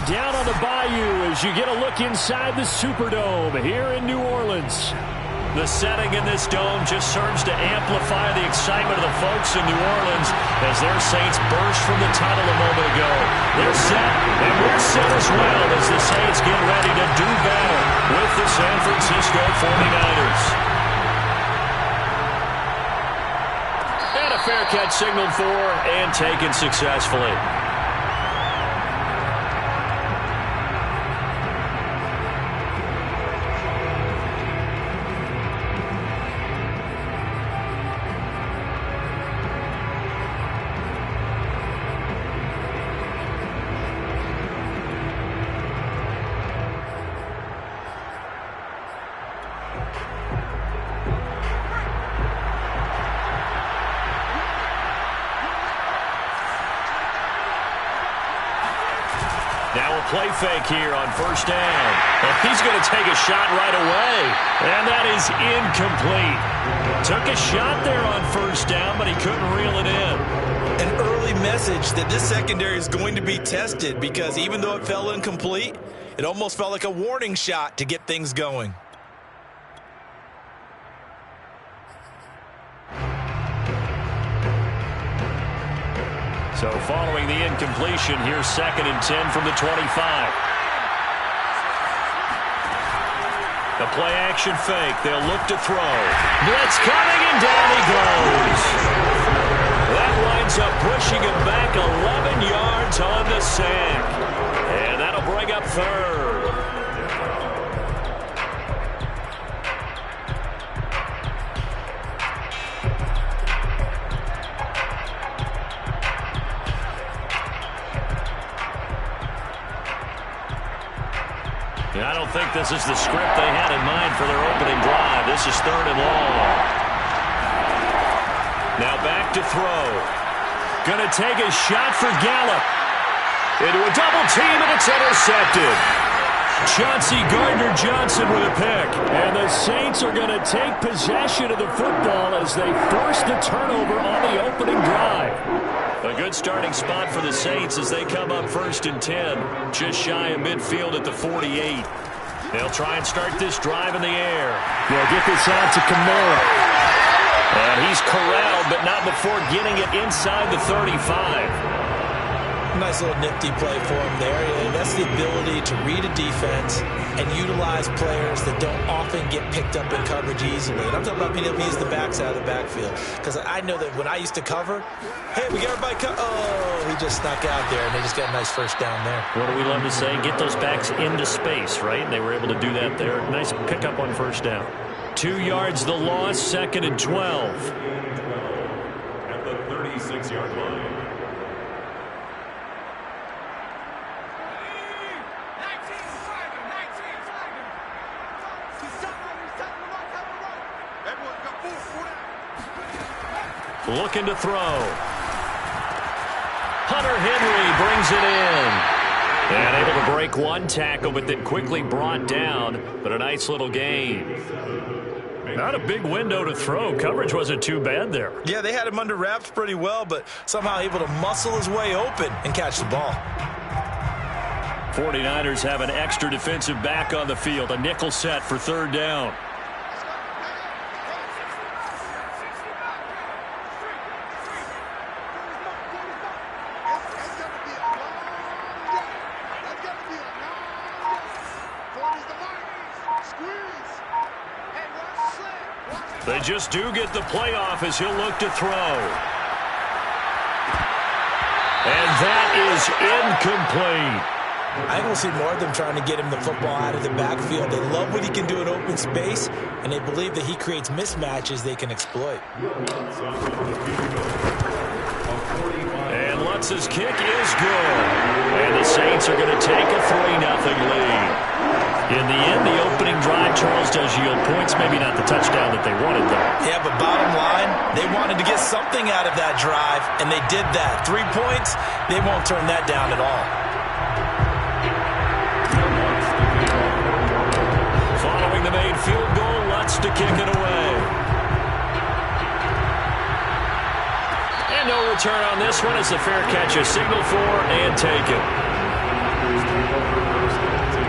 down on the Bayou as you get a look inside the Superdome here in New Orleans. The setting in this dome just serves to amplify the excitement of the folks in New Orleans as their Saints burst from the tunnel a moment ago. They're set, and we're set as well as the Saints get ready to do battle with the San Francisco 49ers. And a fair catch signaled for and taken successfully. Now a play fake here on first down. And he's going to take a shot right away. And that is incomplete. Took a shot there on first down, but he couldn't reel it in. An early message that this secondary is going to be tested because even though it fell incomplete, it almost felt like a warning shot to get things going. So following the incompletion, here's 2nd and 10 from the 25. The play action fake. They'll look to throw. Blitz coming, and down he goes. That winds up pushing him back 11 yards on the sack. And that'll bring up 3rd. I don't think this is the script they had in mind for their opening drive. This is 3rd and long. Now back to throw. Going to take a shot for Gallup. Into a double team, and it's intercepted. Chauncey Gardner-Johnson with a pick. And the Saints are going to take possession of the football as they force the turnover on the opening drive. A good starting spot for the Saints as they come up 1st and 10. Just shy of midfield at the 48. They'll try and start this drive in the air. They'll get this out to Kamara. And he's corralled, but not before getting it inside the 35. Nice little nifty play for him there. And that's the ability to read a defense and utilize players that don't often get picked up in coverage easily. And I'm talking about being able to use the backside of the backfield. Because I know that when I used to cover, hey, we got everybody oh, he just snuck out there, and they just got a nice first down there. What do we love to say? Get those backs into space, right? And they were able to do that there. Nice pickup on first down. 2 yards the loss, 2nd and 12. At the 36-yard line. Looking to throw. Hunter Henry brings it in. And able to break one tackle, but then quickly brought down. But a nice little gain. Not a big window to throw. Coverage wasn't too bad there. Yeah, they had him under wraps pretty well, but somehow able to muscle his way open and catch the ball. 49ers have an extra defensive back on the field. A nickel set for 3rd down. They just do get the playoff as he'll look to throw. And that is incomplete. I think we'll see more of them trying to get him the football out of the backfield. They love what he can do in open space, and they believe that he creates mismatches they can exploit. And Lutz's kick is good. And the Saints are going to take a 3-0 lead. In the end, the opening drive, Charles, does yield points. Maybe not the touchdown that they wanted, though. Yeah, but bottom line, they wanted to get something out of that drive, and they did that. 3 points, they won't turn that down at all. Following the made field goal, Lutz to kick it away. And no return on this one as the fair catch is signaled for and taken. Packers take over first and 10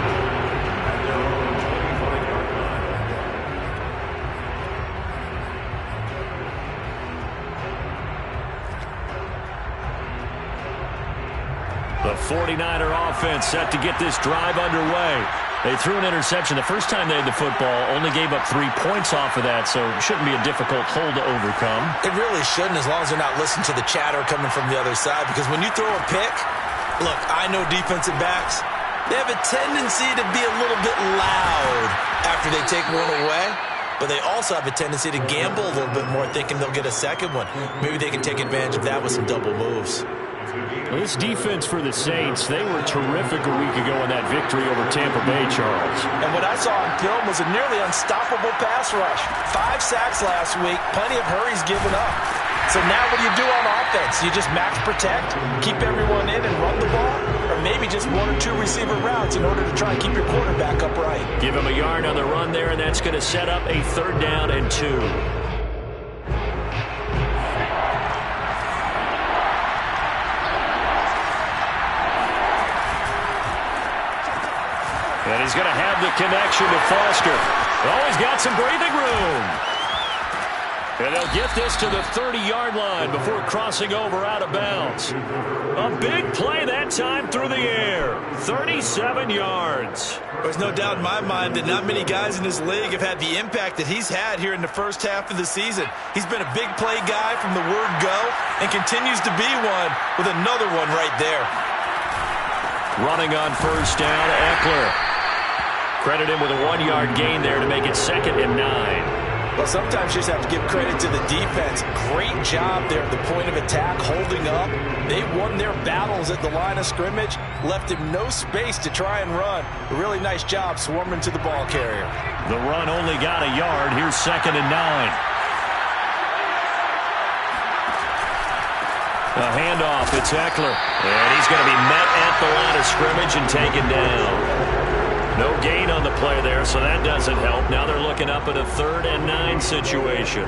at their own 25-yard line. The 49er offense set to get this drive underway. They threw an interception the first time they had the football, only gave up 3 points off of that, so it shouldn't be a difficult hole to overcome. It really shouldn't, as long as they're not listening to the chatter coming from the other side, because when you throw a pick, look, I know defensive backs, they have a tendency to be a little bit loud after they take one away, but they also have a tendency to gamble a little bit more, thinking they'll get a second one. Maybe they can take advantage of that with some double moves. Well, this defense for the Saints, they were terrific a week ago in that victory over Tampa Bay, Charles. And what I saw on film was a nearly unstoppable pass rush. 5 sacks last week, plenty of hurries given up. So now what do you do on offense? You just max protect, keep everyone in and run the ball? Or maybe just 1 or 2 receiver routes in order to try and keep your quarterback upright? Give him a yard on the run there, and that's going to set up a 3rd down and 2. And he's going to have the connection to Foster. Oh, he's got some breathing room. And they'll get this to the 30-yard line before crossing over out of bounds. A big play that time through the air. 37 yards. There's no doubt in my mind that not many guys in this league have had the impact that he's had here in the first half of the season. He's been a big play guy from the word go and continues to be one with another one right there. Running on 1st down, Eckler. Credit him with a 1-yard gain there to make it 2nd and 9. Well, sometimes you just have to give credit to the defense. Great job there at the point of attack, holding up. They won their battles at the line of scrimmage, left him no space to try and run. A really nice job swarming to the ball carrier. The run only got a yard. Here's 2nd and 9. A handoff. It's Eckler. And he's going to be met at the line of scrimmage and taken down. No gain on the play there, so that doesn't help. Now they're looking up at a 3rd and 9 situation.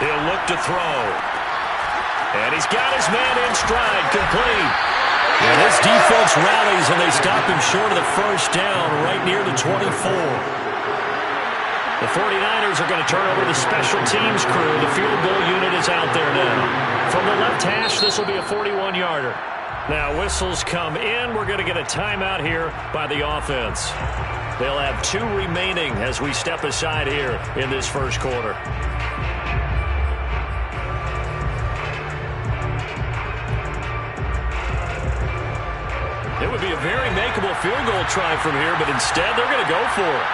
He'll look to throw. And he's got his man in stride, complete. And this defense rallies, and they stop him short of the 1st down right near the 24. The 49ers are going to turn over the special teams crew. The field goal unit is out there now. From the left hash, this will be a 41-yarder. Now whistles come in. We're going to get a timeout here by the offense. They'll have 2 remaining as we step aside here in this first quarter. It would be a very makeable field goal try from here, but instead they're going to go for it.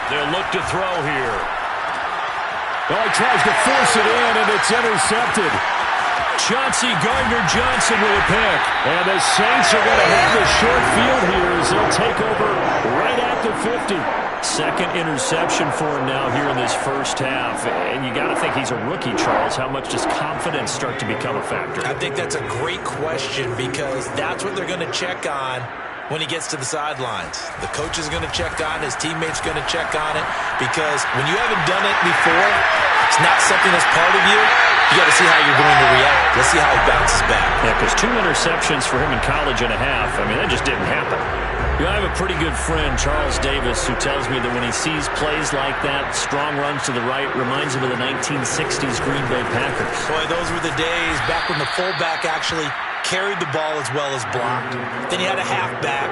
They'll look to throw here. Oh, he tries to force it in, and it's intercepted. Chauncey Gardner-Johnson with a pick. And the Saints are going to have the short field here as they'll take over right at the 50. 2nd interception for him now here in this first half. And you got to think he's a rookie, Charles. How much does confidence start to become a factor? I think that's a great question, because that's what they're going to check on when he gets to the sidelines. The coach is going to check on it. His teammates are going to check on it, because when you haven't done it before, it's not something that's part of you. You got to see how you're going to react. Let's see how he bounces back. Yeah, because 2 interceptions for him in college and a half, I mean, that just didn't happen. You know, I have a pretty good friend, Charles Davis, who tells me that when he sees plays like that, strong runs to the right, reminds him of the 1960s Green Bay Packers. Boy, those were the days back when the fullback actually carried the ball as well as blocked. Then he had a halfback.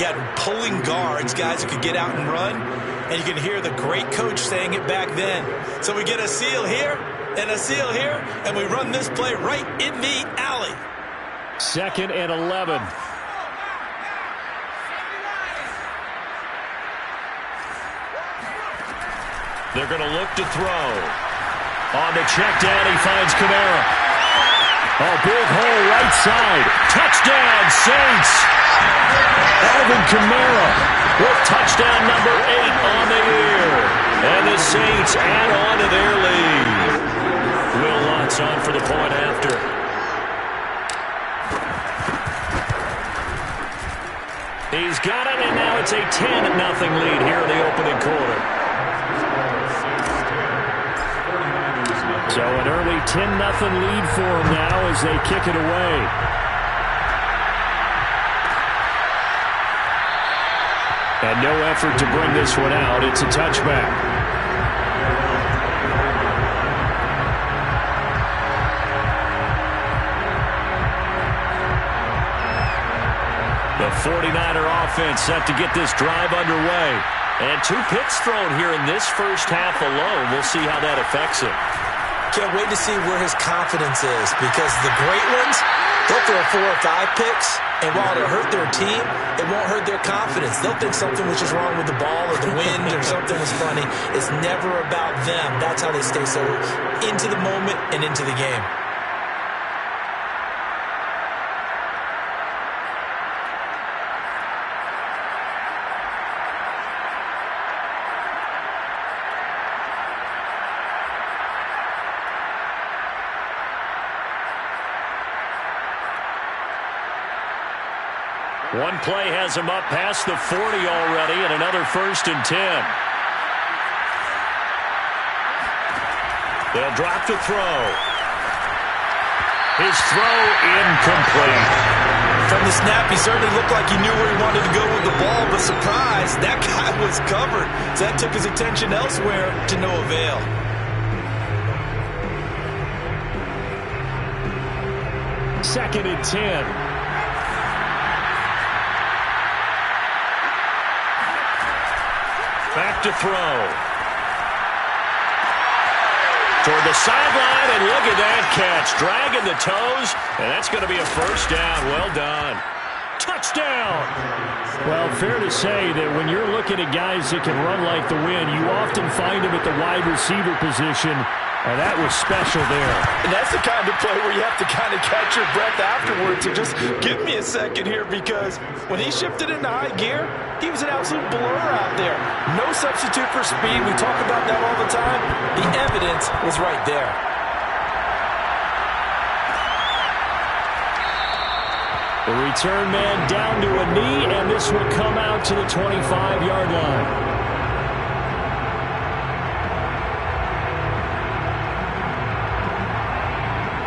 He had pulling guards, guys who could get out and run. And you can hear the great coach saying it back then. So we get a seal here and a seal here, and we run this play right in the alley. 2nd and 11. They're going to look to throw. On the check down, he finds Kamara. Oh, big hole right side. Touchdown, Saints. Alvin Kamara with touchdown number 8 on the year. And the Saints add on to their lead. Will Lutz on for the point after. It's a 10-0 lead here in the opening quarter. So an early 10-0 lead for them now as they kick it away. And no effort to bring this one out. It's a touchback. The 49er offense set to get this drive underway. And 2 picks thrown here in this first half alone. We'll see how that affects him. Can't wait to see where his confidence is, because the great ones, they'll throw 4 or 5 picks, and while it'll hurt their team, it won't hurt their confidence. They'll think something was just wrong with the ball or the wind or something was funny. It's never about them. That's how they stay so into the moment and into the game. One play has him up past the 40 already, and another 1st and 10. They'll drop the throw. His throw incomplete. From the snap, he certainly looked like he knew where he wanted to go with the ball, but surprise, that guy was covered. So that took his attention elsewhere to no avail. Second and 10. Back to throw. Toward the sideline, and look at that catch. Dragging the toes, and that's going to be a 1st down. Well done. Touchdown! Well, fair to say that when you're looking at guys that can run like the wind, you often find them at the wide receiver position, and that was special there. And that's the kind of play where you have to kind of catch your breath afterwards and just give me a second here, because when he shifted into high gear, he was an absolute blur out there. No substitute for speed. We talk about that all the time. The evidence was right there. The return man down to a knee, and this will come out to the 25-yard line.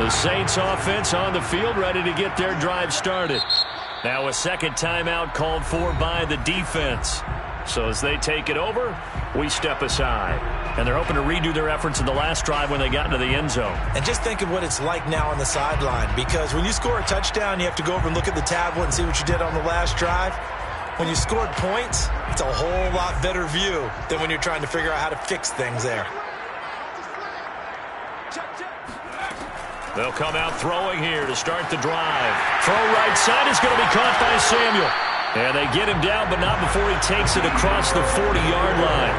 The Saints offense on the field, ready to get their drive started. Now a second timeout called for by the defense. So as they take it over, we step aside. And they're hoping to redo their efforts in the last drive when they got into the end zone. And just think of what it's like now on the sideline, because when you score a touchdown, you have to go over and look at the tablet and see what you did on the last drive. When you scored points, it's a whole lot better view than when you're trying to figure out how to fix things there. They'll come out throwing here to start the drive. Throw right side is going to be caught by Samuel. And they get him down, but not before he takes it across the 40-yard line.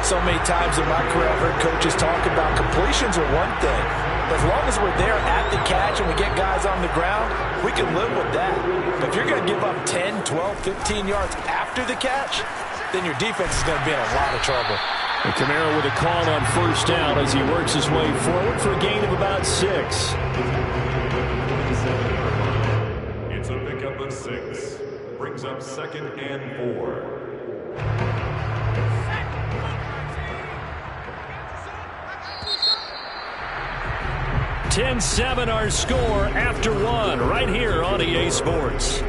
So many times in my career, I've heard coaches talk about completions are one thing. As long as we're there at the catch and we get guys on the ground, we can live with that. But if you're going to give up 10, 12, 15 yards after the catch, then your defense is going to be in a lot of trouble. And Kamara with a call on 1st down as he works his way forward for a gain of about 6. It's a pickup of 6. Brings up 2nd and 4. (10-7) our score after 1 right here on EA Sports.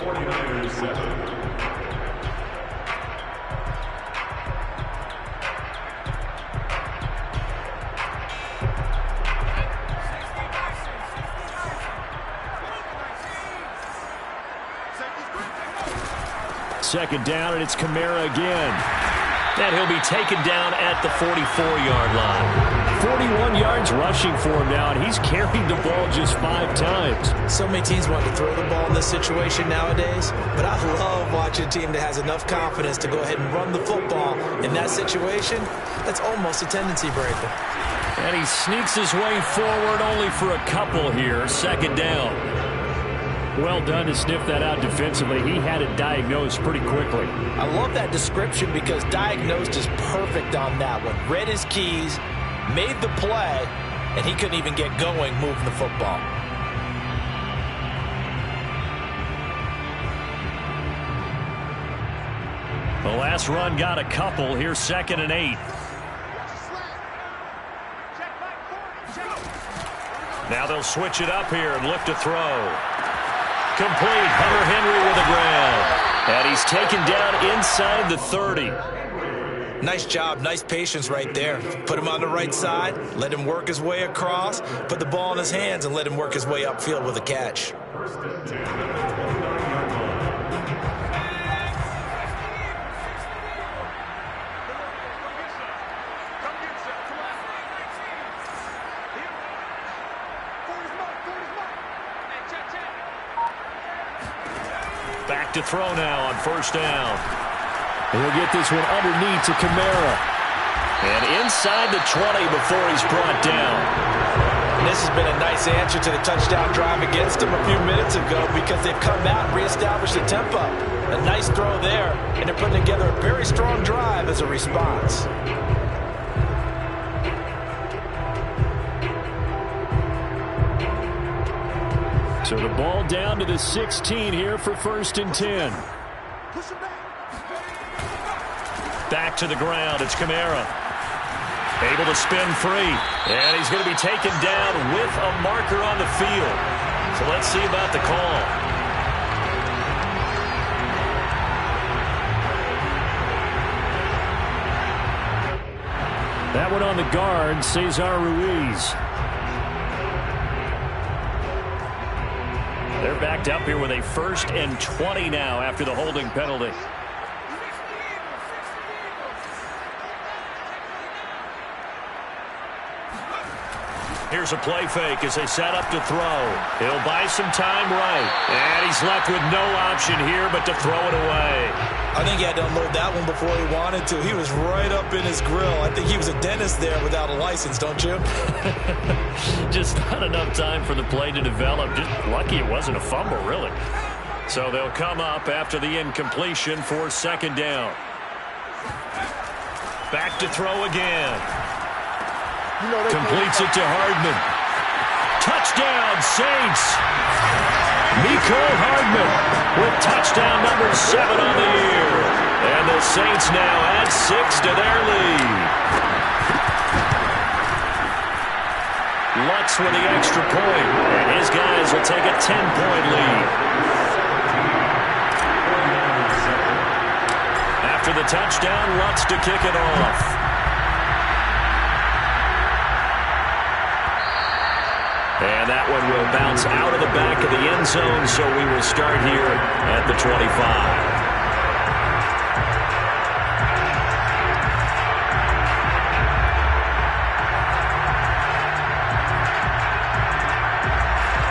49ers 7. Second down, and it's Kamara again. And he'll be taken down at the 44-yard line. 41 yards rushing for him now, and he's carried the ball just 5 times. So many teams want to throw the ball in this situation nowadays, but I love watching a team that has enough confidence to go ahead and run the football. In that situation, that's almost a tendency breaker. And he sneaks his way forward only for a couple here. 2nd down. Well done to sniff that out defensively. He had it diagnosed pretty quickly. I love that description because diagnosed is perfect on that one. Read his keys, made the play, and he couldn't even get going moving the football. The last run got a couple. Here's 2nd and 8. Now they'll switch it up here and look to throw. Complete. Hunter Henry with the ground. And he's taken down inside the 30. Nice job. Nice patience right there. Put him on the right side. Let him work his way across. Put the ball in his hands and let him work his way upfield with a catch. Back to throw now on 1st down. He'll get this one underneath to Kamara. And inside the 20 before he's brought down. This has been a nice answer to the touchdown drive against him a few minutes ago because they've come out and reestablished the tempo. A nice throw there, and they're putting together a very strong drive as a response. So the ball down to the 16 here for 1st and 10. Back to the ground. It's Kamara. Able to spin free. And he's going to be taken down with a marker on the field. So let's see about the call. That one on the guard, Cesar Ruiz. They're backed up here with a 1st and 20 now after the holding penalty. Here's a play fake as they set up to throw. He'll buy some time right. And he's left with no option here but to throw it away. I think he had to unload that one before he wanted to. He was right up in his grill. I think he was a dentist there without a license, don't you? Just not enough time for the play to develop. Just lucky it wasn't a fumble, really. So they'll come up after the incompletion for 2nd down. Back to throw again. Completes it to Hardman. Touchdown, Saints. Mecole Hardman with touchdown number 7 on the year. And the Saints now add 6 to their lead. Lutz with the extra point. And his guys will take a 10-point lead. After the touchdown, Lutz to kick it off. And that one will bounce out of the back of the end zone, so we will start here at the 25.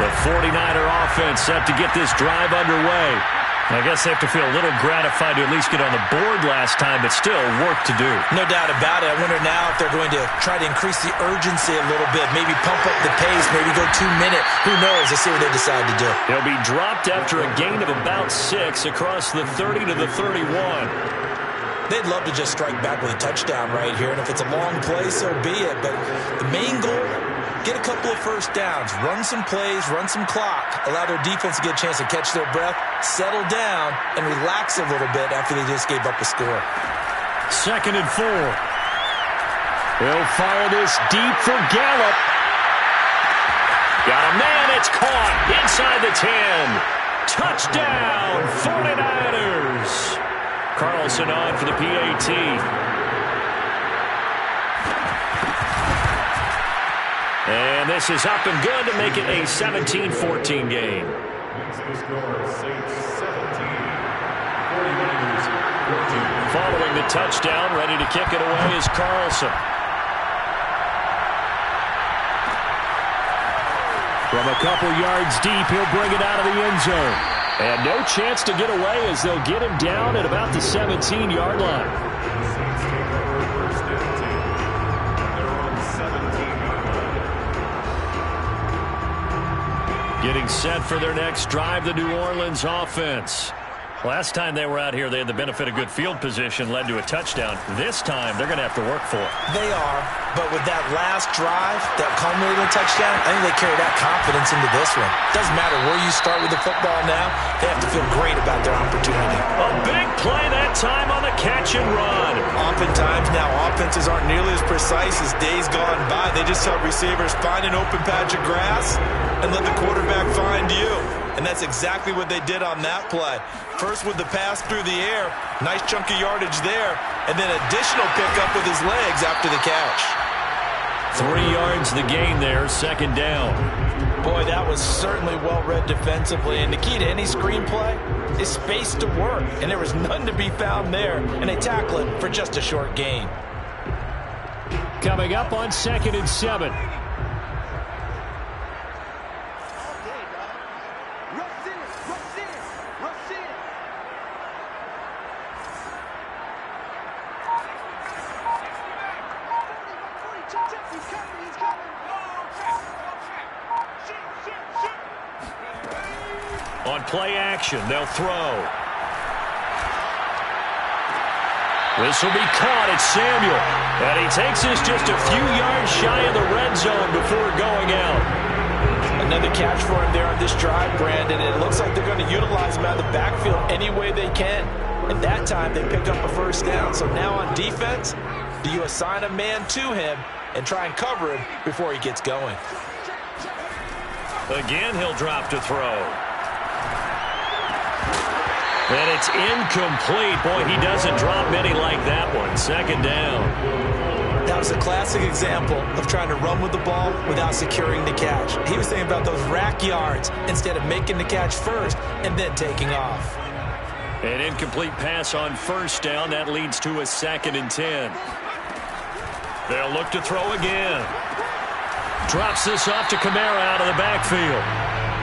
The 49er offense set to get this drive underway. I guess they have to feel a little gratified to at least get on the board last time, but still work to do. No doubt about it. I wonder now if they're going to try to increase the urgency a little bit, maybe pump up the pace, maybe go 2-minute. Who knows? Let's see what they decide to do. He'll be dropped after a gain of about 6 across the 30 to the 31. They'd love to just strike back with a touchdown right here, and if it's a long play, so be it. But the main goal, get a couple of 1st downs, run some plays, run some clock, allow their defense to get a chance to catch their breath, settle down, and relax a little bit after they just gave up a score. 2nd and 4. He'll fire this deep for Gallup. Got a man, it's caught inside the 10. Touchdown, 49ers. Carlson on for the PAT. And this is up and good to make it a 17-14 game. Following the touchdown, ready to kick it away is Carlson. From a couple yards deep, he'll bring it out of the end zone. And no chance to get away as they'll get him down at about the 17-yard line. Getting set for their next drive, the New Orleans offense. Last time they were out here, they had the benefit of good field position, led to a touchdown. This time, they're going to have to work for it. They are, but with that last drive that culminated in a touchdown, I think they carry that confidence into this one. Doesn't matter where you start with the football now, they have to feel great about their opportunity. A big play that time on the catch and run. Oftentimes now, offenses aren't nearly as precise as days gone by. They just help receivers find an open patch of grass and let the quarterback find you. And that's exactly what they did on that play. First with the pass through the air, nice chunk of yardage there, and then additional pickup with his legs after the catch. 3 yards the gain there, second down. Boy, that was certainly well-read defensively, and the key to any screenplay is space to work, and there was none to be found there, and they tackle it for just a short gain. Coming up on 2nd and 7. On play action, they'll throw. This will be caught. It's Samuel. And he takes this just a few yards shy of the red zone before going out. Another catch for him there on this drive, Brandon. And it looks like they're going to utilize him out of the backfield any way they can. And that time they pick up a first down. So now on defense, do you assign a man to him and try and cover him before he gets going? Again, he'll drop to throw. And it's incomplete. Boy, he doesn't drop many like that one. Second down. That was a classic example of trying to run with the ball without securing the catch. He was thinking about those rack yards instead of making the catch first and then taking off. An incomplete pass on first down. That leads to a 2nd and 10. They'll look to throw again. Drops this off to Kamara out of the backfield.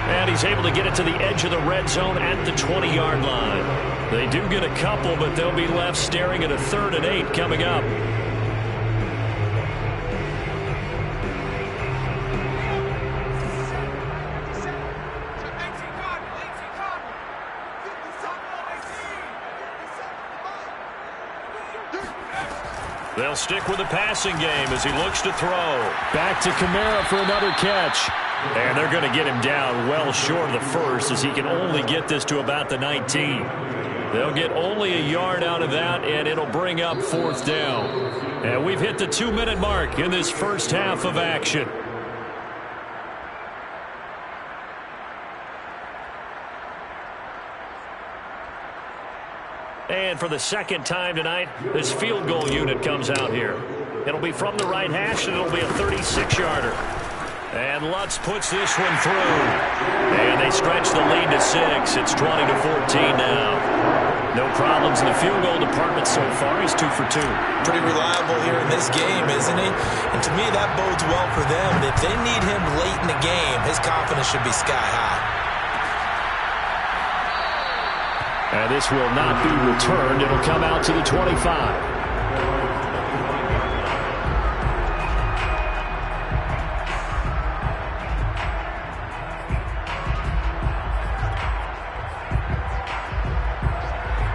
And he's able to get it to the edge of the red zone at the 20-yard line. They do get a couple, but they'll be left staring at a 3rd and 8 coming up. They'll stick with the passing game as he looks to throw. Back to Kamara for another catch. And they're going to get him down well short of the first as he can only get this to about the 19. They'll get only a yard out of that, and it'll bring up 4th down. And we've hit the 2-minute mark in this first half of action. And for the second time tonight, this field goal unit comes out here. It'll be from the right hash, and it'll be a 36-yarder. And Lutz puts this one through. And they stretch the lead to 6. It's 20-14 now. No problems in the field goal department so far. He's 2 for 2. Pretty reliable here in this game, isn't he? And to me, that bodes well for them. If they need him late in the game, his confidence should be sky high. And this will not be returned. It'll come out to the 25.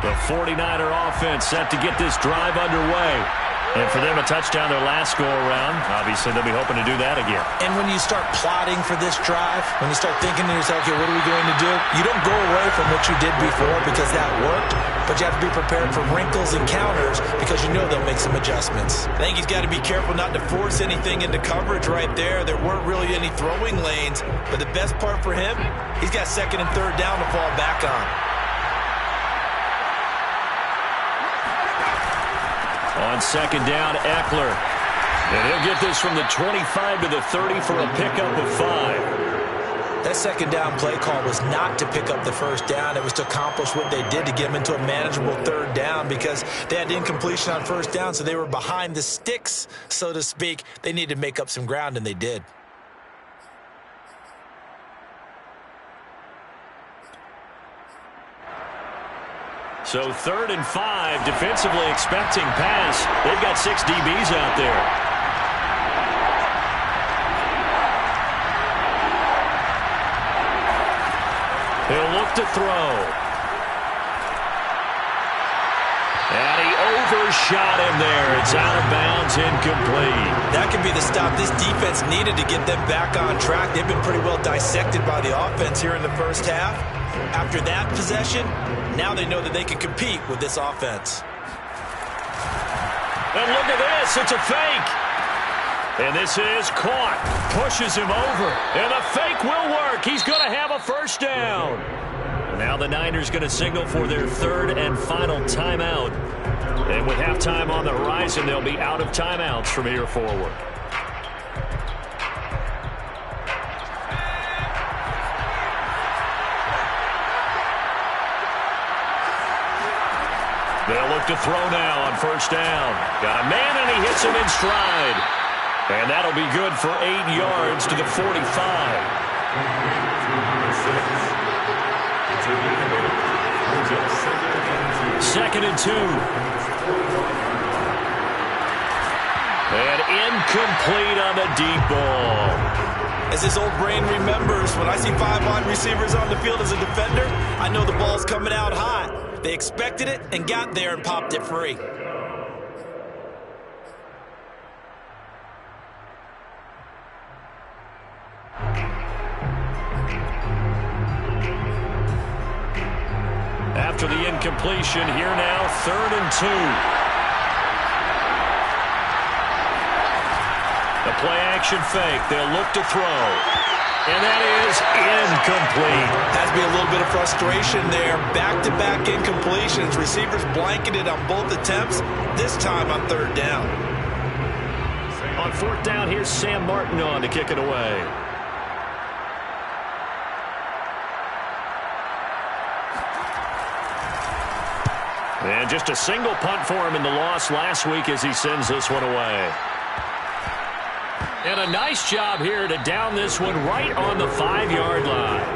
The 49er offense set to get this drive underway. And for them, a touchdown their last go-around. Obviously, they'll be hoping to do that again. And when you start plotting for this drive, when you start thinking to yourself, okay, what are we going to do? You don't go away from what you did before because that worked, but you have to be prepared for wrinkles and counters because you know they'll make some adjustments. I think he's got to be careful not to force anything into coverage right there. There weren't really any throwing lanes, but the best part for him, he's got 2nd and 3rd down to fall back on. On 2nd down, Eckler. And he'll get this from the 25 to the 30 for a pickup of 5. That 2nd down play call was not to pick up the first down. It was to accomplish what they did to get them into a manageable 3rd down because they had incompletion on first down, so they were behind the sticks, so to speak. They needed to make up some ground, and they did. So 3rd and 5, defensively expecting pass. They've got 6 DBs out there. He'll look to throw. overshot him there. It's out of bounds, incomplete. That could be the stop this defense needed to get them back on track. They've been pretty well dissected by the offense here in the first half. After that possession, now they know that they can compete with this offense. And look at this. It's a fake. And this is caught. Pushes him over. And the fake will work. He's going to have a first down. Now the Niners going to signal for their third and final timeout. And with halftime on the horizon, they'll be out of timeouts from here forward. They'll look to throw now on first down. Got a man, and he hits him in stride. And that'll be good for 8 yards to the 45. Second and 2. And incomplete on the deep ball. As his old brain remembers, when I see 5 wide receivers on the field as a defender, I know the ball's coming out hot. They expected it and got there and popped it free. After the incompletion, here now, 3rd and 2. The play-action fake. They'll look to throw. And that is incomplete. Has to be a little bit of frustration there. Back-to-back incompletions. Receivers blanketed on both attempts, this time on 3rd down. On 4th down, here's Sam Martin on to kick it away. And just a single punt for him in the loss last week as he sends this one away. And a nice job here to down this one right on the 5-yard line.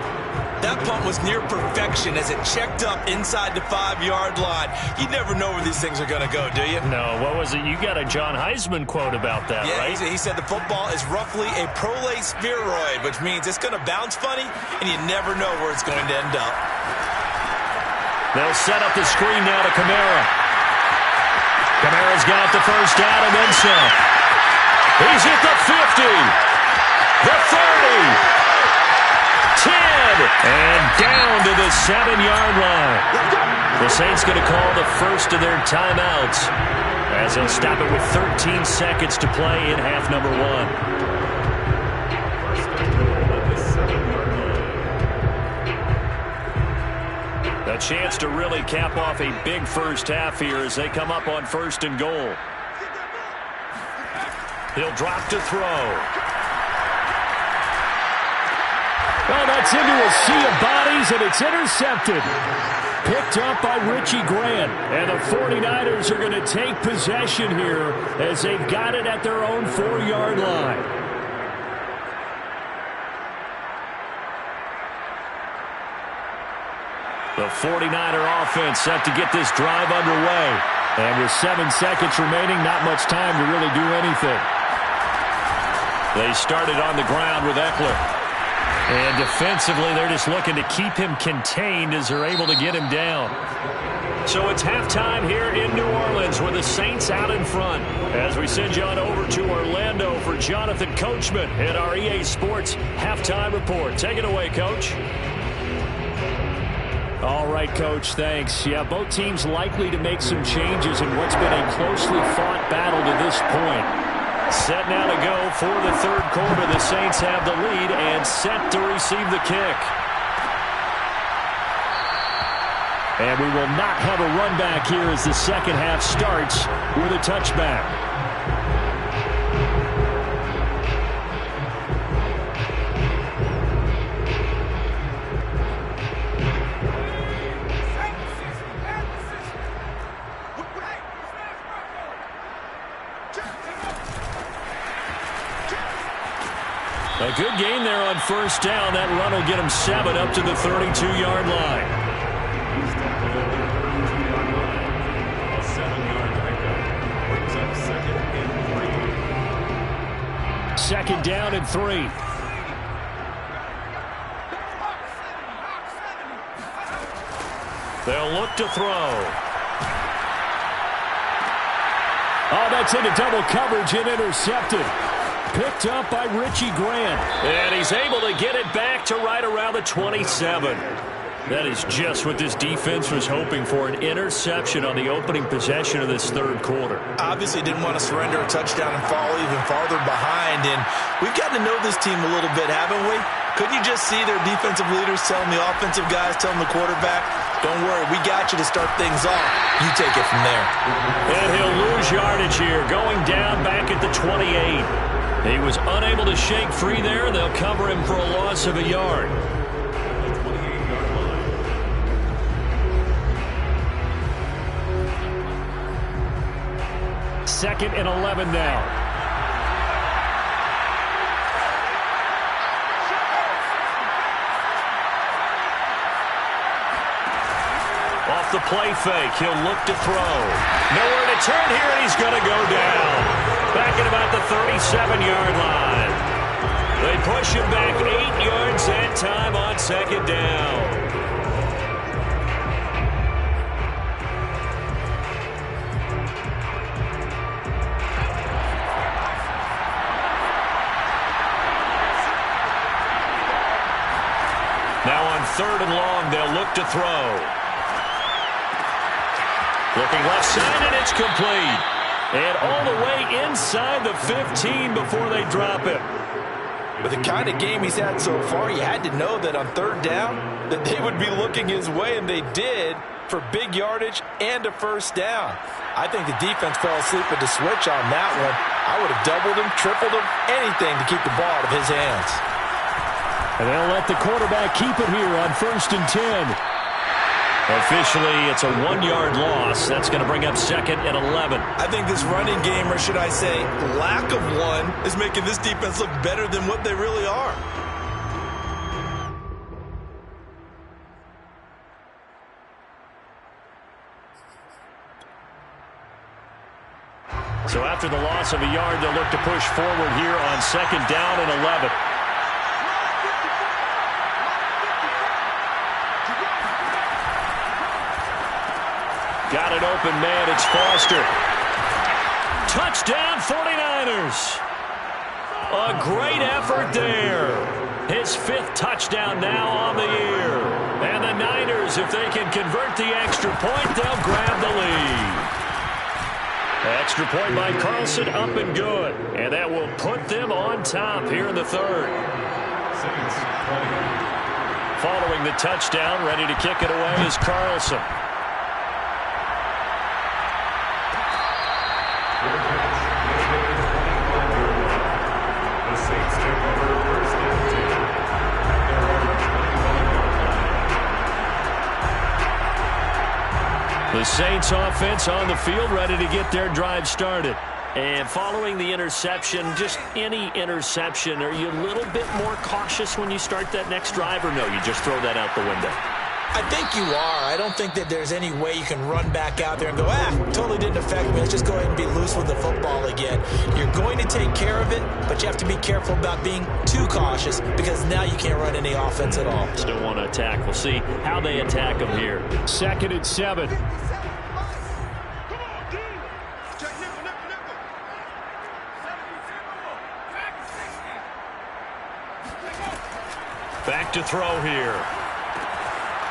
That punt was near perfection as it checked up inside the 5-yard line. You never know where these things are going to go, do you? No, what was it? You got a John Heisman quote about that, right? Yeah, he said the football is roughly a prolate spheroid, which means it's going to bounce funny, and you never know where it's going to end up. They'll set up the screen now to Kamara. Kamara's got the first down and then some. He's at the 50, the 30, 10, and down to the 7-yard line. The Saints going to call the first of their timeouts as they'll stop it with 13 seconds to play in half number 1. A chance to really cap off a big first half here as they come up on 1st and goal. He'll drop to throw. Well, that's into a sea of bodies, and it's intercepted. Picked up by Richie Grant. And the 49ers are going to take possession here as they've got it at their own 4-yard line. The 49er offense set to get this drive underway. And with 7 seconds remaining, not much time to really do anything. They started on the ground with Eckler. And defensively, they're just looking to keep him contained as they're able to get him down. So it's halftime here in New Orleans with the Saints out in front. As we send you on over to Orlando for Jonathan Coachman at our EA Sports Halftime Report. Take it away, Coach. All right, Coach, thanks. Yeah, both teams likely to make some changes in what's been a closely fought battle to this point. Set now to go for the 3rd quarter. The Saints have the lead and set to receive the kick. And we will not have a run back here as the second half starts with a touchback. A good gain there on 1st down. That run will get them 7 up to the 32-yard line. A 7-yard pickup brings up 2nd and 3. 2nd down and 3. They'll look to throw. Oh, that's into double coverage and intercepted. Picked up by Richie Grant. And he's able to get it back to right around the 27. That is just what this defense was hoping for, an interception on the opening possession of this third quarter. Obviously didn't want to surrender a touchdown and fall even farther behind. And we've gotten to know this team a little bit, haven't we? Couldn't you just see their defensive leaders telling the offensive guys, telling the quarterback, don't worry, we got you to start things off. You take it from there. And he'll lose yardage here, going down back at the 28. He was unable to shake free there. They'll cover him for a loss of a yard. Second and 11 now. Off the play fake, he'll look to throw. Nowhere to turn here, and he's going to go down. Back at about the 37-yard line. They push him back 8 yards that time on second down. Now on third and long, they'll look to throw. Looking left side, and it's complete. And all the way inside the 15 before they drop it. With the kind of game he's had so far, you had to know that on third down that they would be looking his way, and they did, for big yardage and a first down. I think the defense fell asleep with the switch on that one. I would have doubled him, tripled him, anything to keep the ball out of his hands. And they'll let the quarterback keep it here on 1st and 10. Officially, it's a 1-yard loss. That's going to bring up 2nd and 11. I think this running game, or should I say lack of one, is making this defense look better than what they really are. So after the loss of a yard, they'll look to push forward here on 2nd down and 11. Got an open man. It's Foster. Touchdown 49ers. A great effort there. His 5th touchdown now on the year. And the Niners, if they can convert the extra point, they'll grab the lead. Extra point by Carlson, up and good. And that will put them on top here in the third. Following the touchdown, ready to kick it away is Carlson. The Saints offense on the field, ready to get their drive started. And following the interception, just any interception, are you a little bit more cautious when you start that next drive, or no, you just throw that out the window? I think you are. I don't think that there's any way you can run back out there and go, totally didn't affect me. Let's just go ahead and be loose with the football again. You're going to take care of it, but you have to be careful about being too cautious because now you can't run any offense at all. Still want to attack. We'll see how they attack them here. 2nd and 7. Back to throw here.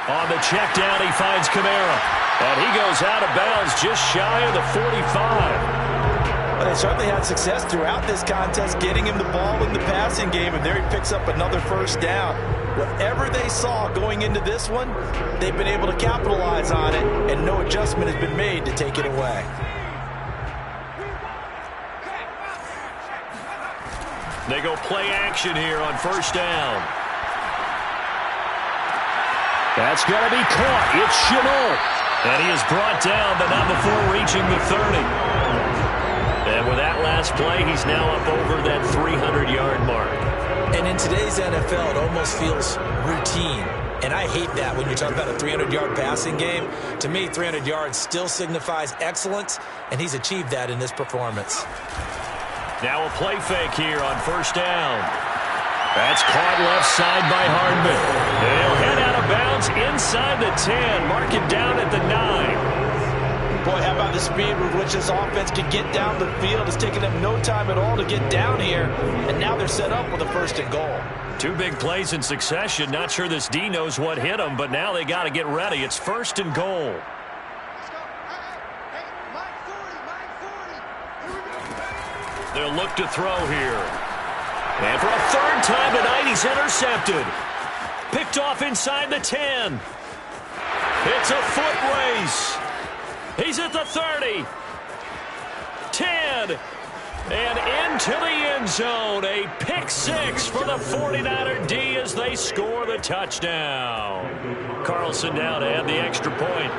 On the check down, he finds Kamara. And he goes out of bounds just shy of the 45. But they certainly had success throughout this contest, getting him the ball in the passing game, and there he picks up another first down. Whatever they saw going into this one, they've been able to capitalize on it, and no adjustment has been made to take it away. They go play action here on first down. That's going to be caught. It's Chenot. And he is brought down, but not before reaching the 30. And with that last play, he's now up over that 300-yard mark. And in today's NFL, it almost feels routine. And I hate that when you're talking about a 300-yard passing game. To me, 300 yards still signifies excellence, and he's achieved that in this performance. Now a play fake here on first down. That's caught left side by Hardman. They'll head out of bounds inside the 10. Mark it down at the 9. Boy, how about the speed with which this offense can get down the field? It's taken them no time at all to get down here, and now they're set up with a 1st and goal. 2 big plays in succession. Not sure this D knows what hit them, but now they got to get ready. It's 1st and goal. They'll look to throw here. And for a 3rd time tonight, he's intercepted. Picked off inside the 10. It's a foot race. He's at the 30. 10. And into the end zone. A pick 6 for the 49er D as they score the touchdown. Carlson down to add the extra point.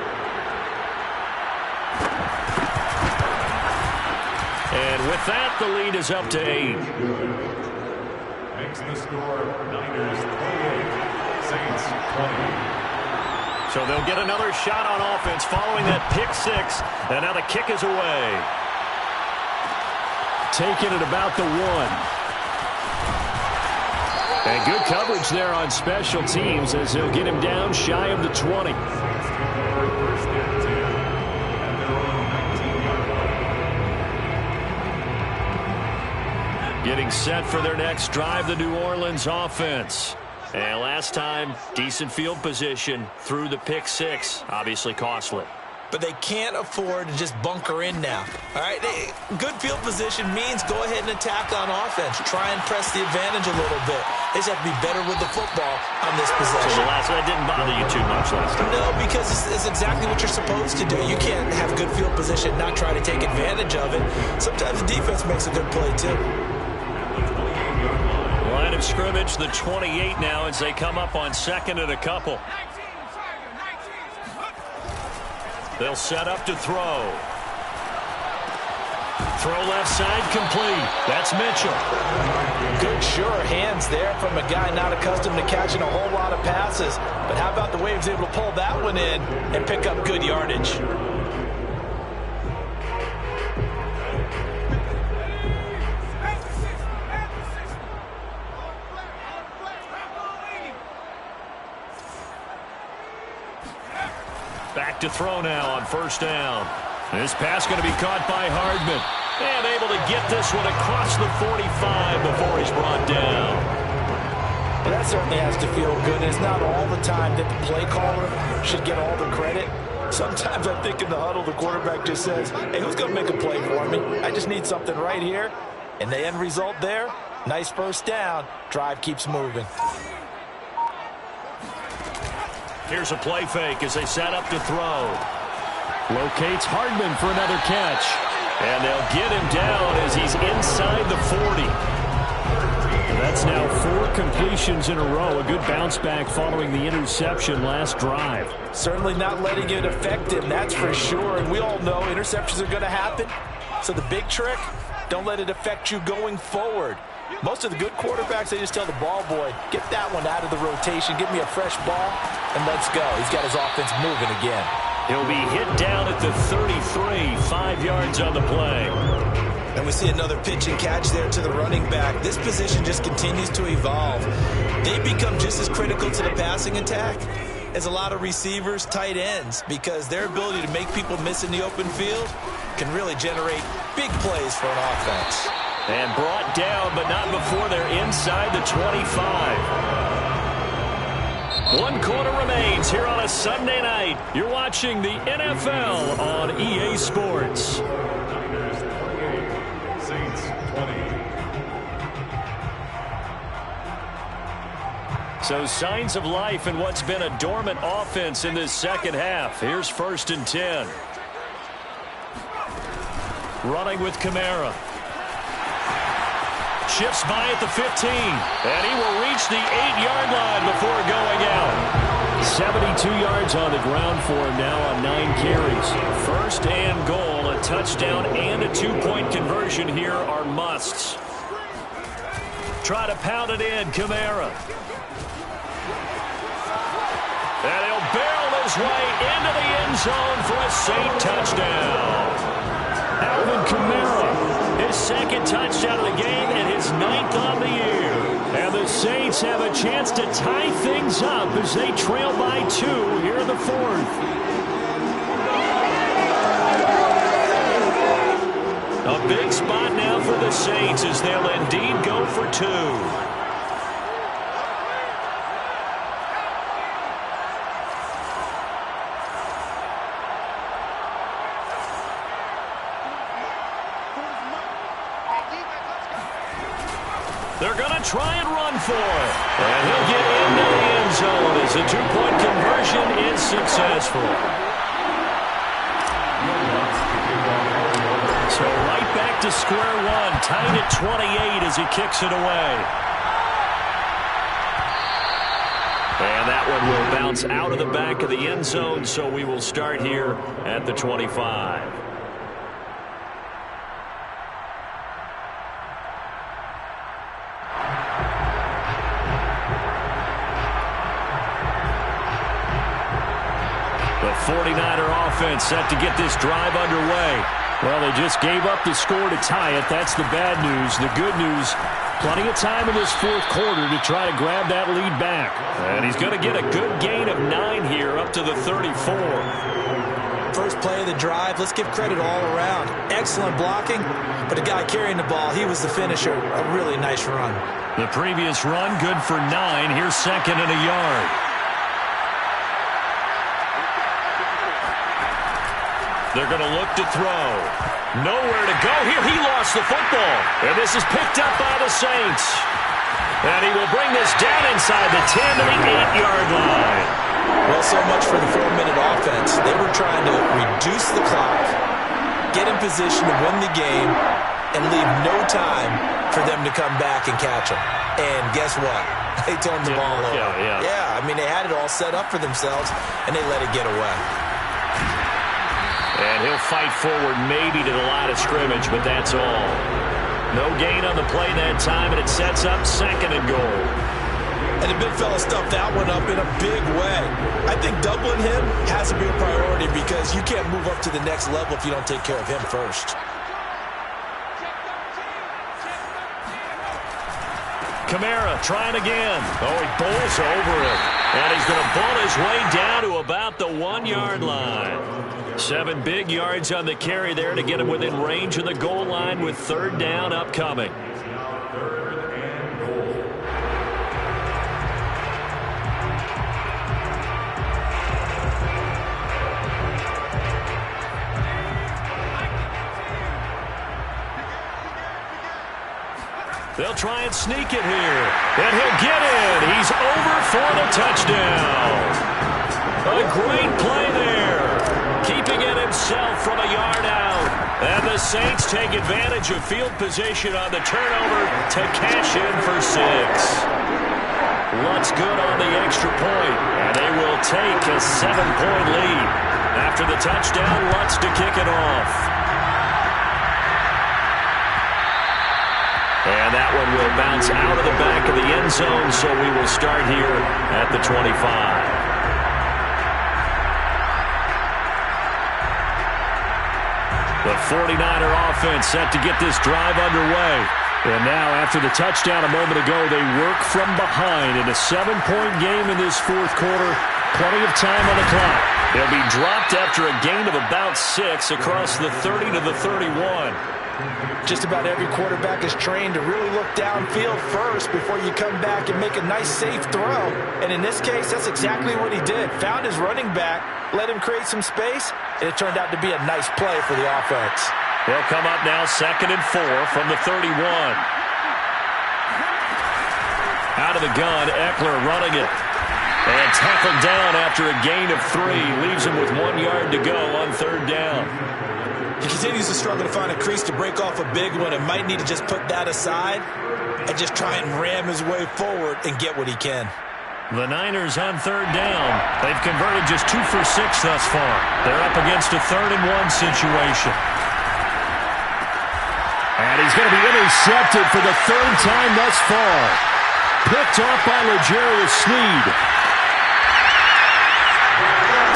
And with that, the lead is up to 8. Makes the score Niners 28, Saints 20. So they'll get another shot on offense following that pick 6. And now the kick is away. Taking it about the 1. And good coverage there on special teams as they'll get him down shy of the 20. Getting set for their next drive, the New Orleans offense. And last time, decent field position through the pick 6. Obviously costly. But they can't afford to just bunker in now. All right, good field position means go ahead and attack on offense. Try and press the advantage a little bit. They just have to be better with the football on this possession. So that didn't bother you too much last time? No, because it's exactly what you're supposed to do. You can't have good field position, not try to take advantage of it. Sometimes the defense makes a good play, too. Line of scrimmage, the 28 now as they come up on 2nd and a couple. They'll set up to throw. Throw left side complete. That's Mitchell. Good, sure hands there from a guy not accustomed to catching a whole lot of passes. But how about the way he was able to pull that one in and pick up good yardage? Back to throw now on 1st down. This pass going to be caught by Hardman. And able to get this one across the 45 before he's brought down. Well, that certainly has to feel good. It's not all the time that the play caller should get all the credit. Sometimes I think in the huddle, the quarterback just says, hey, who's going to make a play for me? I just need something right here. And the end result there, nice 1st down. Drive keeps moving. Here's a play fake as they set up to throw. Locates Hardman for another catch. And they'll get him down as he's inside the 40. That's now 4 completions in a row. A good bounce back following the interception last drive. Certainly not letting it affect him, that's for sure. And we all know interceptions are going to happen. So the big trick, don't let it affect you going forward. Most of the good quarterbacks, they just tell the ball boy, get that one out of the rotation, give me a fresh ball, and let's go. He's got his offense moving again. He'll be hit down at the 33, 5 yards on the play. And we see another pitch and catch there to the running back. This position just continues to evolve. They become just as critical to the passing attack as a lot of receivers, tight ends, because their ability to make people miss in the open field can really generate big plays for an offense. And brought down, but not before they're inside the 25. 1 quarter remains here on a Sunday night. You're watching the NFL on EA Sports. Niners 28, Saints 20. So signs of life in what's been a dormant offense in this second half. Here's 1st and 10. Running with Kamara. Shifts by at the 15. And he will reach the 8-yard line before going out. 72 yards on the ground for him now on 9 carries. 1st and goal. A touchdown and a 2-point conversion here are musts. Try to pound it in, Kamara. And he'll barrel his way into the end zone for a Saint touchdown. Alvin Kamara, his 2nd touchdown of the game and his 9th on the year. And the Saints have a chance to tie things up as they trail by 2 here in the 4th. A big spot now for the Saints as they'll indeed go for 2. They're going to try and run for it. And he'll get into the end zone as the 2-point conversion is successful. So right back to square one, tied at 28 as he kicks it away. And that one will bounce out of the back of the end zone, so we will start here at the 25. The 49er offense set to get this drive underway. Well, they just gave up the score to tie it. That's the bad news. The good news, plenty of time in this fourth quarter to try to grab that lead back. And he's going to get a good gain of 9 here up to the 34. First play of the drive, let's give credit all around. Excellent blocking, but the guy carrying the ball, he was the finisher. A really nice run. The previous run, good for 9. Here's second and a yard. They're going to look to throw. Nowhere to go here. He lost the football. And this is picked up by the Saints. And he will bring this down inside the 10 to the 8-yard line. Well, so much for the 4-minute offense. They were trying to reduce the clock, get in position to win the game, and leave no time for them to come back and catch them. And guess what? They turned the ball over. Yeah, I mean, they had it all set up for themselves, and they let it get away. And he'll fight forward maybe to the line of scrimmage, but that's all. No gain on the play that time, and it sets up second and goal. And the big fella stuffed that one up in a big way. I think doubling him has to be a priority because you can't move up to the next level if you don't take care of him first. Kamara trying again. Oh, he bowls over it. And he's going to bowl his way down to about the 1-yard line. 7 big yards on the carry there to get him within range of the goal line with third down upcoming. They'll try and sneak it here. And he'll get in. He's over for the touchdown. A great play there. Keeping it himself from a yard out. And the Saints take advantage of field position on the turnover to cash in for 6. Lutz good on the extra point. And they will take a 7-point lead. After the touchdown, Lutz to kick it off. And that one will bounce out of the back of the end zone, so we will start here at the 25. The 49er offense set to get this drive underway. And now, after the touchdown a moment ago, they work from behind in a 7-point game in this fourth quarter. Plenty of time on the clock. They'll be dropped after a gain of about 6 across the 30 to the 31. Just about every quarterback is trained to really look downfield first before you come back and make a nice, safe throw. And in this case, that's exactly what he did. Found his running back, let him create some space, and it turned out to be a nice play for the offense. They'll come up now 2nd and 4 from the 31. Out of the gun, Eckler running it. And tackled down after a gain of 3. Leaves him with 1 yard to go on third down. He continues to struggle to find a crease to break off a big one and might need to just put that aside and just try and ram his way forward and get what he can. The Niners on third down. They've converted just 2 for 6 thus far. They're up against a 3rd and 1 situation. And he's going to be intercepted for the 3rd time thus far. Picked off by L'Jarius Sneed.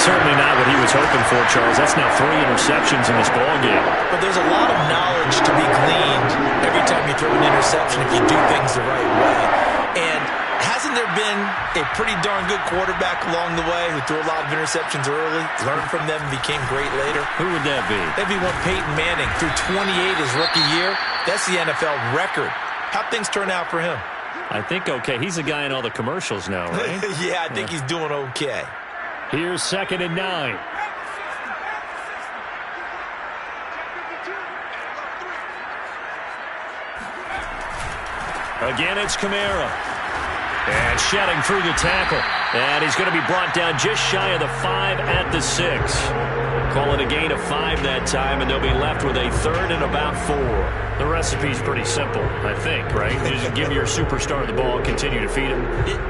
Certainly not what he was hoping for, Charles. That's now 3 interceptions in this ballgame. But there's a lot of knowledge to be gleaned every time you throw an interception if you do things the right way. And hasn't Hasn't there been a pretty darn good quarterback along the way who threw a lot of interceptions early, learned from them, and became great later? Who would that be? That'd be one Peyton Manning threw 28 his rookie year. That's the NFL record. How'd things turn out for him? I think okay. He's a guy in all the commercials now, right? Yeah, I think he's doing okay. Here's 2nd and 9. Again, it's Kamara. And shedding through the tackle. And he's going to be brought down just shy of the 5 at the 6. Call it a gain of 5 that time, and they'll be left with a 3rd and about 4. The recipe's pretty simple, I think, right? Just give your superstar the ball and continue to feed him.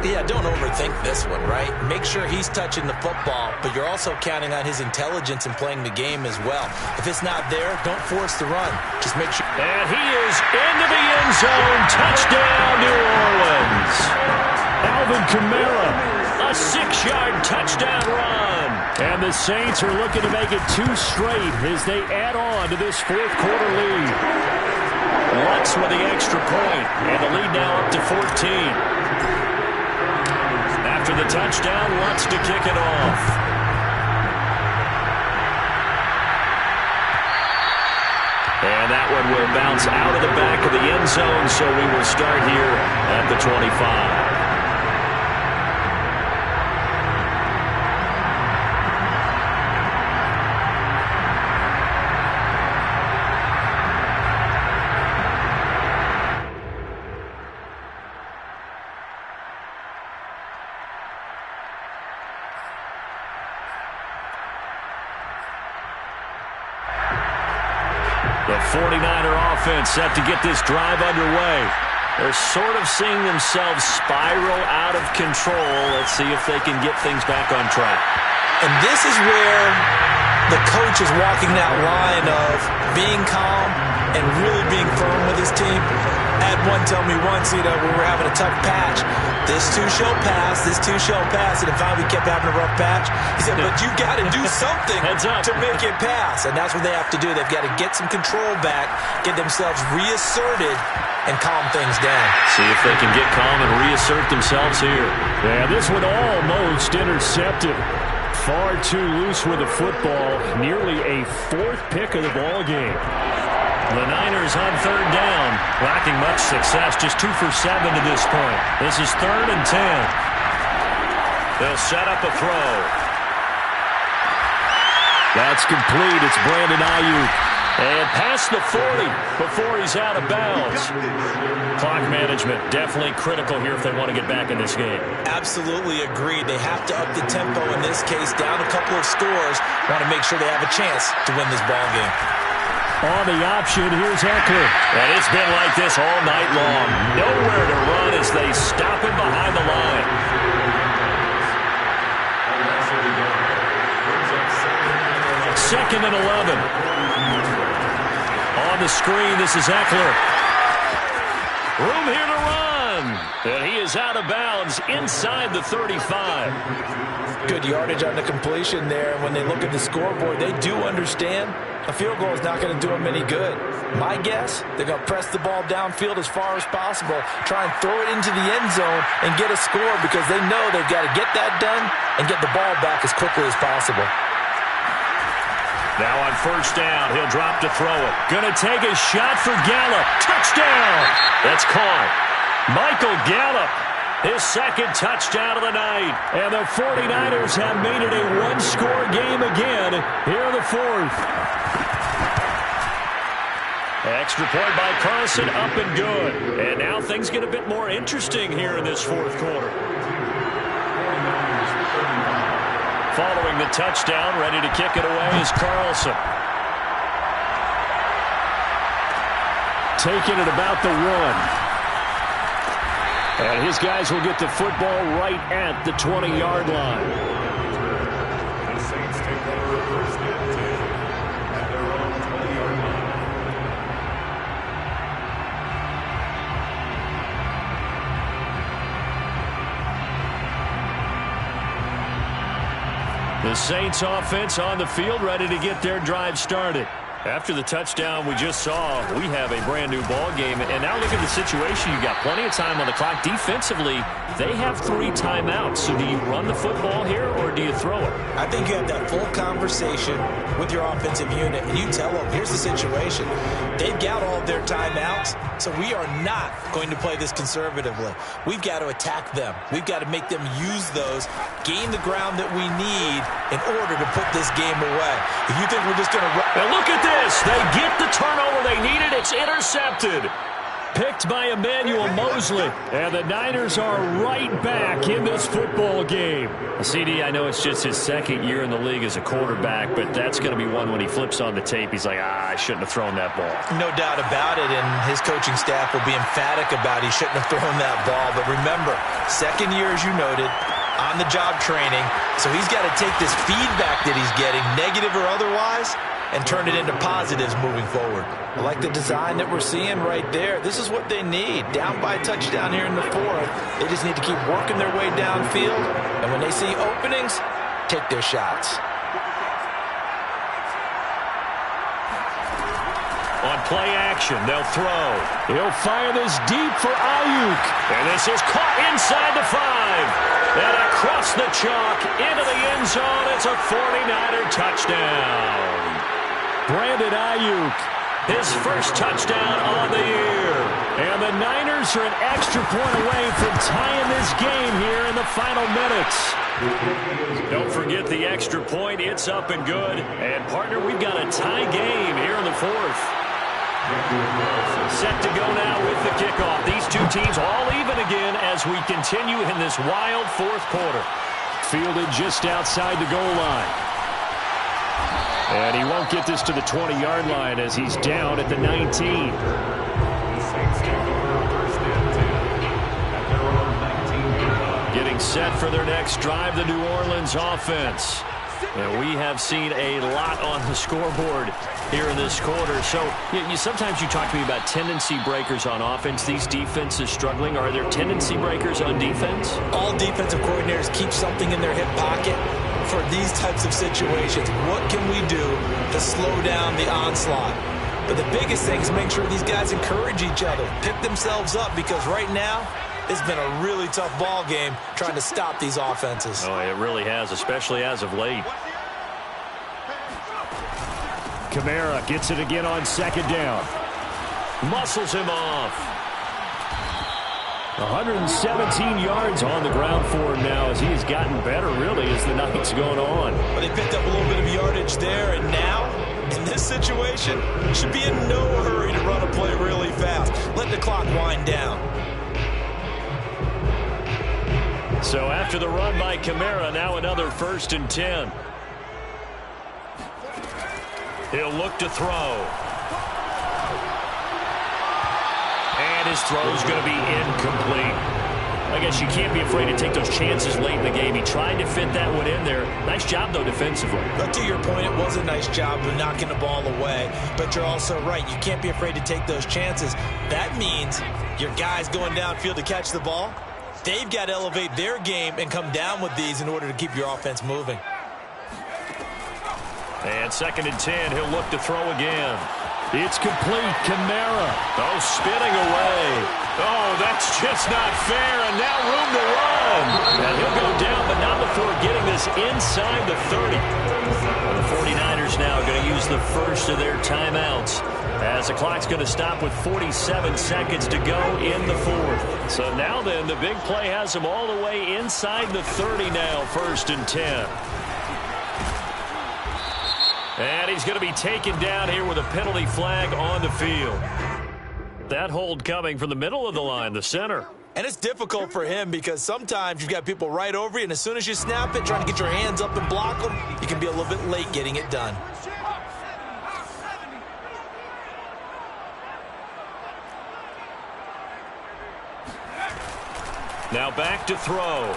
Yeah, don't overthink this one, right? Make sure he's touching the football, but you're also counting on his intelligence in playing the game as well. If it's not there, don't force the run. Just make sure. And he is into the end zone. Touchdown, New Orleans. Alvin Kamara, a 6-yard touchdown run. And the Saints are looking to make it 2 straight as they add on to this 4th quarter lead. Lutz with the extra point, and the lead now up to 14. After the touchdown, Lutz to kick it off. And that one will bounce out of the back of the end zone, so we will start here at the 25. The 49er offense set to get this drive underway. They're sort of seeing themselves spiral out of control. Let's see if they can get things back on track. And this is where the coach is walking that line of being calm and really being firm with his team. I had one tell me once, we were having a tough patch. This too shall pass, this too shall pass. And finally we kept having a rough patch. He said, but you got to do something to make it pass. And that's what they have to do. They've got to get some control back, get themselves reasserted, and calm things down. See if they can get calm and reassert themselves here. Yeah, this one almost intercepted. Far too loose with the football. Nearly a 4th pick of the ball game. The Niners on 3rd down. Lacking much success. Just 2 for 7 to this point. This is 3rd and 10. They'll set up a throw. That's complete. It's Brandon Ayuk. And past the 40 before he's out of bounds. Clock management definitely critical here if they want to get back in this game. Absolutely agreed. They have to up the tempo in this case. Down a couple of scores. Want to make sure they have a chance to win this ball game. On the option, here's Eckler. And it's been like this all night long. Nowhere to run as they stop him behind the line. 2nd and 11. On the screen, this is Eckler. Room here to run. And he is out of bounds inside the 35. Good yardage on the completion there. When they look at the scoreboard, they do understand a field goal is not going to do them any good. My guess, they're going to press the ball downfield as far as possible, try and throw it into the end zone and get a score because they know they've got to get that done and get the ball back as quickly as possible. Now on 1st down, he'll drop to throw it. Gonna take a shot for Gallup. Touchdown! That's caught. Michael Gallup, his 2nd touchdown of the night. And the 49ers have made it a 1-score game again here in the 4th. Extra point by Carson, up and good. And now things get a bit more interesting here in this 4th quarter. Following the touchdown, ready to kick it away is Carlson. Taking it about the 1. And his guys will get the football right at the 20-yard line. The Saints take over 1st and 10 at their own 20-yard line. The Saints offense on the field, ready to get their drive started. After the touchdown we just saw, we have a brand new ball game. And now look at the situation. You got plenty of time on the clock. Defensively, they have 3 timeouts. So do you run the football here or do you throw it? I think you have that full conversation with your offensive unit, and you tell them, here's the situation. They've got all of their timeouts, so we are not going to play this conservatively. We've got to attack them. We've got to make them use those, gain the ground that we need in order to put this game away. If you think we're just going to run... And look at this. They get the turnover they needed. It's intercepted. Picked by Emmanuel Mosley. And the Niners are right back in this football game. CD, I know it's just his second year in the league as a quarterback, but that's going to be one when he flips on the tape. He's like, I shouldn't have thrown that ball. No doubt about it, and his coaching staff will be emphatic about he shouldn't have thrown that ball. But remember, second year, as you noted, on-the-job training, so he's got to take this feedback that he's getting, negative or otherwise, and turn it into positives moving forward. I like the design that we're seeing right there. This is what they need. Down by a touchdown here in the 4th. They just need to keep working their way downfield. And when they see openings, take their shots. On play action, they'll throw. He'll fire this deep for Ayuk. And this is caught inside the 5. And across the chalk into the end zone. It's a 49er touchdown. Brandon Ayuk, his first touchdown on the year. And the Niners are an extra point away from tying this game here in the final minutes. Don't forget the extra point. It's up and good. And, partner, we've got a tie game here in the 4th. Set to go now with the kickoff. These two teams all even again as we continue in this wild 4th quarter. Fielded just outside the goal line. And he won't get this to the 20-yard line as he's down at the 19. The Saints take over first and 10 at their own 19. Getting set for their next drive, the New Orleans offense. And we have seen a lot on the scoreboard here in this quarter. So sometimes you talk to me about tendency breakers on offense. These defenses struggling. Are there tendency breakers on defense? All defensive coordinators keep something in their hip pocket for these types of situations. What can we do to slow down the onslaught? But the biggest thing is make sure these guys encourage each other, pick themselves up, because right now it's been a really tough ball game trying to stop these offenses. Oh, it really has, especially as of late. Kamara gets it again on 2nd down. Muscles him off. 117 yards on the ground for him now as he has gotten better, really, as the night's going on. But they picked up a little bit of yardage there, and now, in this situation, should be in no hurry to run a play really fast. Let the clock wind down. So after the run by Kamara, now another 1st and 10. He'll look to throw. And his throw is going to be incomplete. I guess you can't be afraid to take those chances late in the game. He tried to fit that one in there. Nice job, though, defensively. But to your point, it was a nice job of knocking the ball away. But you're also right. You can't be afraid to take those chances. That means your guys going downfield to catch the ball, they've got to elevate their game and come down with these in order to keep your offense moving. And 2nd and 10, he'll look to throw again. It's complete. Kamara. Oh, spinning away. Oh, that's just not fair, and now room to run. And he'll go down, but not before getting this inside the 30. And the 49ers now are going to use the first of their timeouts as the clock's going to stop with 47 seconds to go in the 4th. So now then, the big play has them all the way inside the 30 now, 1st and 10. And he's going to be taken down here with a penalty flag on the field. That hold coming from the middle of the line, the center. And it's difficult for him because sometimes you've got people right over you, and as soon as you snap it, trying to get your hands up and block them, you can be a little bit late getting it done. Now back to throw.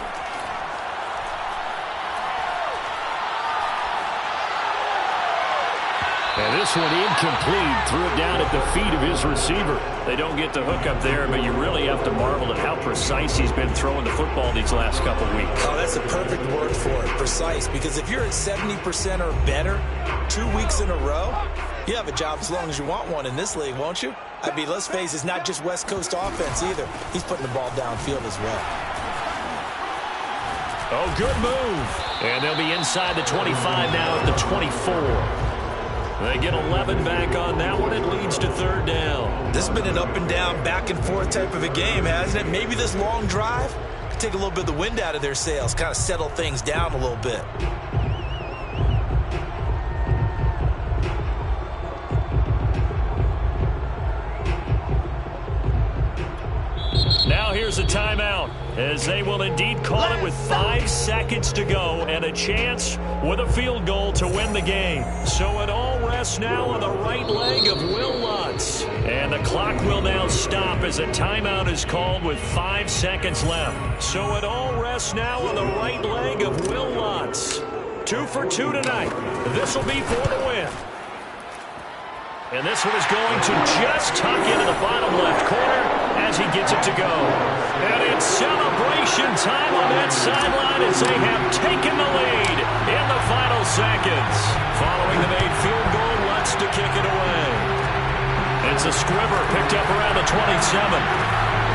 And this one incomplete. Threw it down at the feet of his receiver. They don't get the hook up there, but you really have to marvel at how precise he's been throwing the football these last couple weeks. Oh, that's a perfect word for it, precise. Because if you're at 70% or better 2 weeks in a row, you have a job as long as you want one in this league, won't you? I mean, let's face it, it's not just West Coast offense either. He's putting the ball downfield as well. Oh, good move. And they'll be inside the 25 now at the 24. They get 11 back on that one. It leads to third down. This has been an up and down, back and forth type of a game, hasn't it? Maybe this long drive could take a little bit of the wind out of their sails, kind of settle things down a little bit. Now here's a timeout, as they will indeed call it with 5 seconds to go and a chance with a field goal to win the game. So it all rests now on the right leg of Will Lutz. And the clock will now stop as a timeout is called with 5 seconds left. So it all rests now on the right leg of Will Lutz. 2 for 2 tonight. This will be for the win. And this one is going to just tuck into the bottom left corner as he gets it to go. And it's celebration time on that sideline as they have taken the lead in the final seconds. Following the made field goal, Lutz to kick it away. It's a squibber picked up around the 27.